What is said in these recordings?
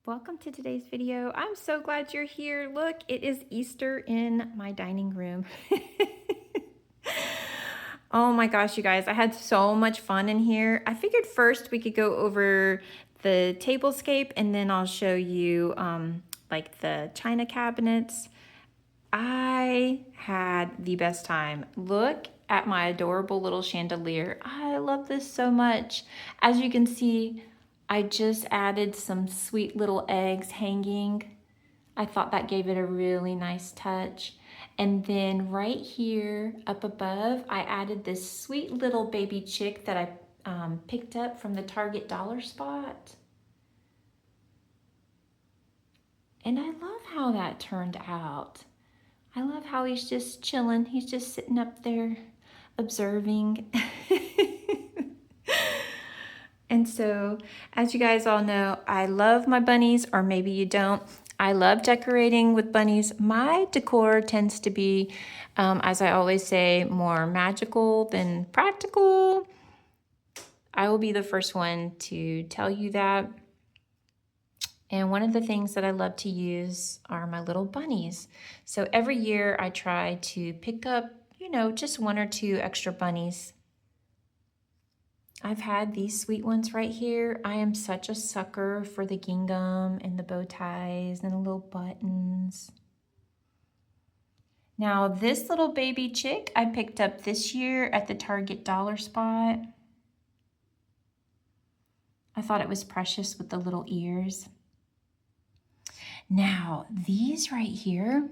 Welcome to today's video. I'm so glad you're here. Look, it is Easter in my dining room. Oh my gosh, you guys, I had so much fun in here. I figured first we could go over the tablescape and then I'll show you like the china cabinets. I had the best time. Look at my adorable little chandelier. I love this so much. As you can see, I just added some sweet little eggs hanging. I thought that gave it a really nice touch. And then right here up above, I added this sweet little baby chick that I picked up from the Target dollar spot. And I love how that turned out. I love how he's just chilling. He's just sitting up there observing. And so, as you guys all know, I love my bunnies, or maybe you don't. I love decorating with bunnies. My decor tends to be, as I always say, more magical than practical. I will be the first one to tell you that. And one of the things that I love to use are my little bunnies. So every year I try to pick up, just one or two extra bunnies. I've had these sweet ones right here. I am such a sucker for the gingham and the bow ties and the little buttons. Now this little baby chick I picked up this year at the Target dollar spot. I thought it was precious with the little ears. Now these right here,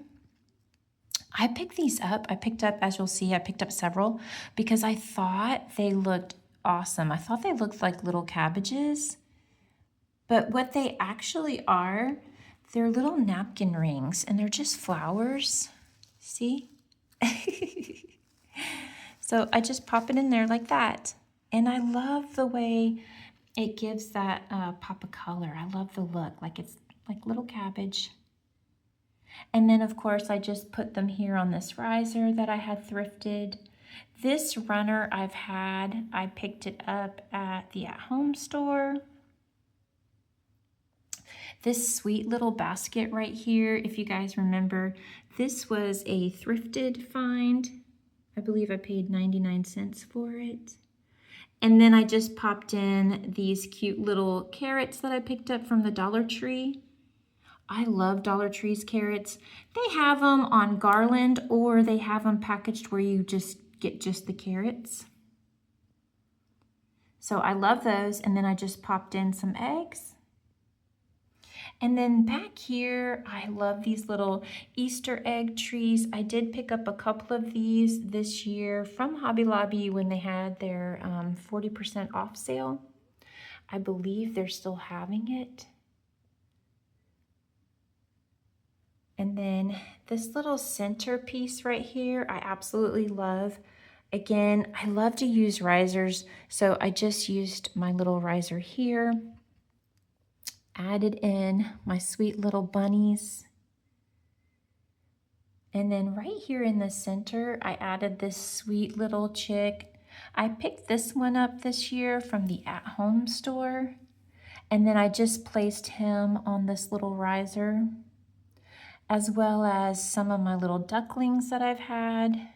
I picked these up. I picked up, as you'll see, I picked up several because I thought they looked awesome. I thought they looked like little cabbages, but what they actually are, they're little napkin rings and they're just flowers. See? So I just pop it in there like that. And I love the way it gives that pop of color. I love the look, like it's like little cabbage. And then of course I just put them here on this riser that I had thrifted. This runner I picked it up at the at-home store. This sweet little basket right here, if you guys remember, this was a thrifted find. I believe I paid 99 cents for it. And then I just popped in these cute little carrots that I picked up from the Dollar Tree. I love Dollar Tree's carrots. They have them on garland or they have them packaged where you just get just the carrots. So I love those. And then I just popped in some eggs. And then back here, I love these little Easter egg trees. I did pick up a couple of these this year from Hobby Lobby when they had their 40% off sale. I believe they're still having it. And then this little centerpiece right here, I absolutely love. Again, I love to use risers, so I just used my little riser here. Added in my sweet little bunnies. And then right here in the center, I added this sweet little chick. I picked this one up this year from the at-home store. And then I just placed him on this little riser, as well as some of my little ducklings that I've had.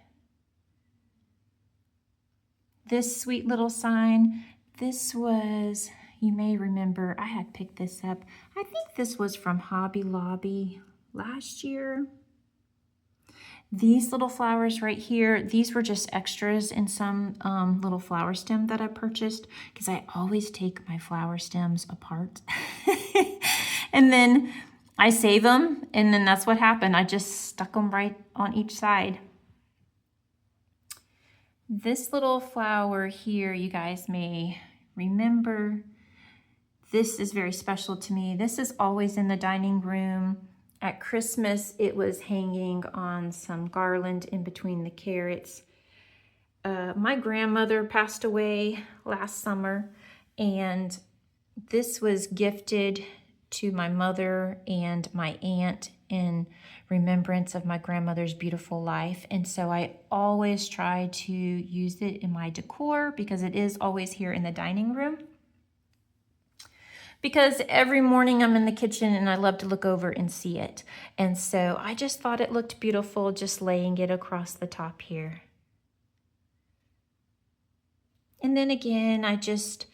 This sweet little sign, this was, you may remember, I had picked this up. I think this was from Hobby Lobby last year. These little flowers right here, these were just extras in some little flower stem that I purchased because I always take my flower stems apart. And then I save them, and then that's what happened. I just stuck them right on each side. This little flower here, you guys may remember, this is very special to me. This is always in the dining room. At Christmas, it was hanging on some garland in between the carrots. My grandmother passed away last summer, and this was gifted to my mother and my aunt in remembrance of my grandmother's beautiful life. And so I always try to use it in my decor because it is always here in the dining room. because every morning I'm in the kitchen and I love to look over and see it. And so I just thought it looked beautiful just laying it across the top here. And then again, I just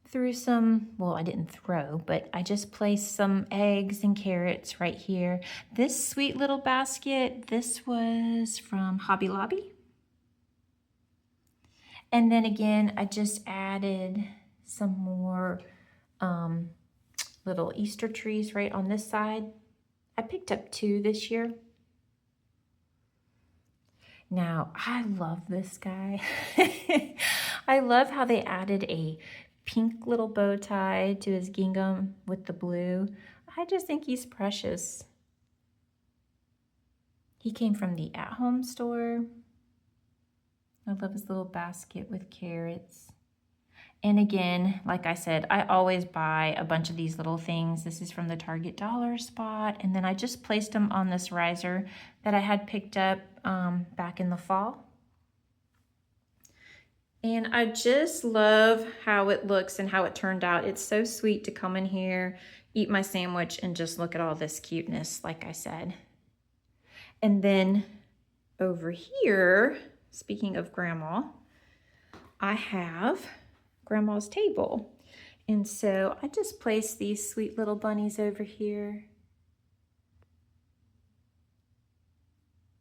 threw some, well, I didn't throw, but I just placed some eggs and carrots right here. This sweet little basket, this was from Hobby Lobby. And then again, I just added some more little Easter trees right on this side. I picked up 2 this year. Now, I love this guy. I love how they added a pink little bow tie to his gingham with the blue. I just think he's precious. He came from the at-home store. I love his little basket with carrots. And again, like I said, I always buy a bunch of these little things. This is from the Target dollar spot. And then I just placed them on this riser that I had picked up back in the fall. And I just love how it looks and how it turned out. It's so sweet to come in here, eat my sandwich, and just look at all this cuteness, like I said. And then over here, speaking of Grandma, I have Grandma's table. And so I just placed these sweet little bunnies over here.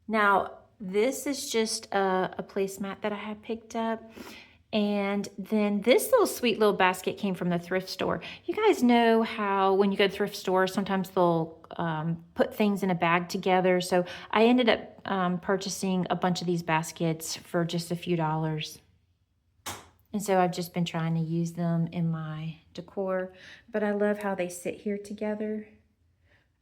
Now, this is just a placemat that I had picked up. And then this little sweet little basket came from the thrift store. You guys know how when you go to the thrift store, sometimes they'll put things in a bag together. So I ended up purchasing a bunch of these baskets for just a few dollars. And so I've just been trying to use them in my decor, but I love how they sit here together.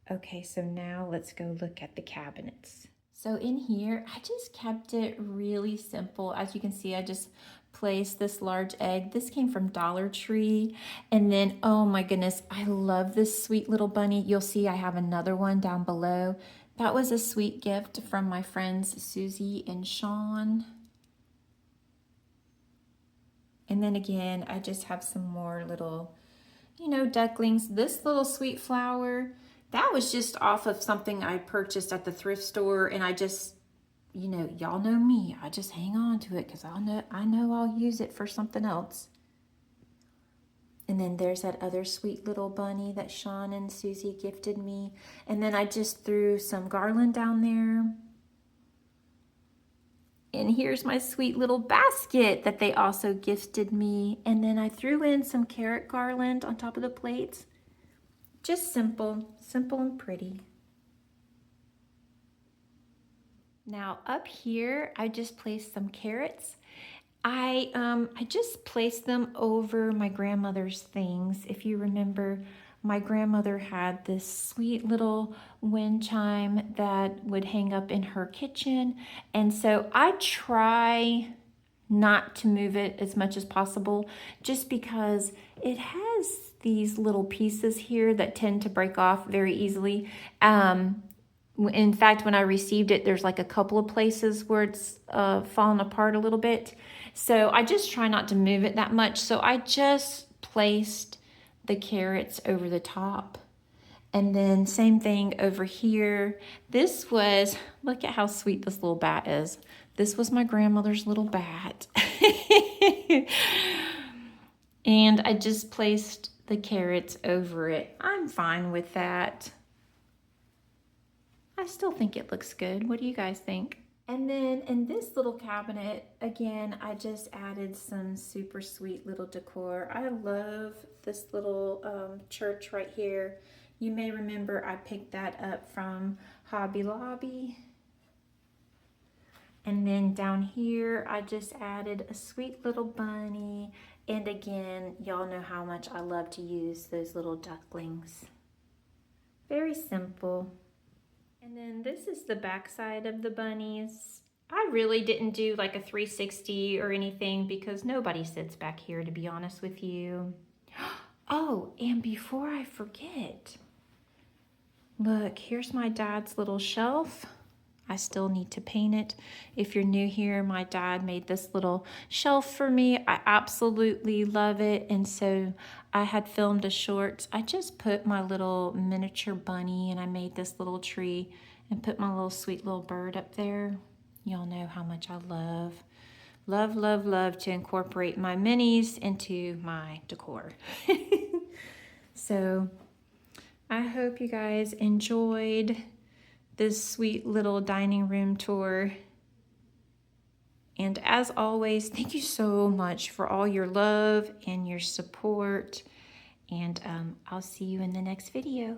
Okay, so now let's go look at the cabinets. So in here, I just kept it really simple. As you can see, I just placed this large egg. This came from Dollar Tree. And then, oh my goodness, I love this sweet little bunny. You'll see I have another one down below. That was a sweet gift from my friends Susie and Sean. And then again, I just have some more little, ducklings. This little sweet flower, that was just off of something I purchased at the thrift store. And I just, y'all know me. I just hang on to it because I know I'll use it for something else. And then there's that other sweet little bunny that Sean and Susie gifted me. And then I just threw some garland down there. And here's my sweet little basket that they also gifted me. And then I threw in some carrot garland on top of the plates. Just simple and pretty. Now up here, I just placed some carrots. I just placed them over my grandmother's things. If you remember, my grandmother had this sweet little wind chime that would hang up in her kitchen. And so I try not to move it as much as possible just because it has these little pieces here that tend to break off very easily. In fact, when I received it, there's like a couple of places where it's fallen apart a little bit. So I just try not to move it that much. So I just placed the carrots over the top. And then same thing over here. This was, look at how sweet this little bat is. This was my grandmother's little bat. And I just placed the carrots over it. I'm fine with that. I still think it looks good. What do you guys think? And then in this little cabinet, again, I just added some super sweet little decor. I love this little church right here. You may remember I picked that up from Hobby Lobby. And then down here, I just added a sweet little bunny. And again, y'all know how much I love to use those little ducklings. Very simple. And then this is the back side of the bunnies. I really didn't do like a 360 or anything because nobody sits back here, to be honest with you. Oh, and before I forget, look, here's my dad's little shelf. I still need to paint it. If you're new here, my dad made this little shelf for me. I absolutely love it. And so I had filmed a short. I just put my little miniature bunny and I made this little tree and put my little sweet little bird up there. Y'all know how much I love to incorporate my minis into my decor. So I hope you guys enjoyed this sweet little dining room tour. And as always, thank you so much for all your love and your support. And I'll see you in the next video.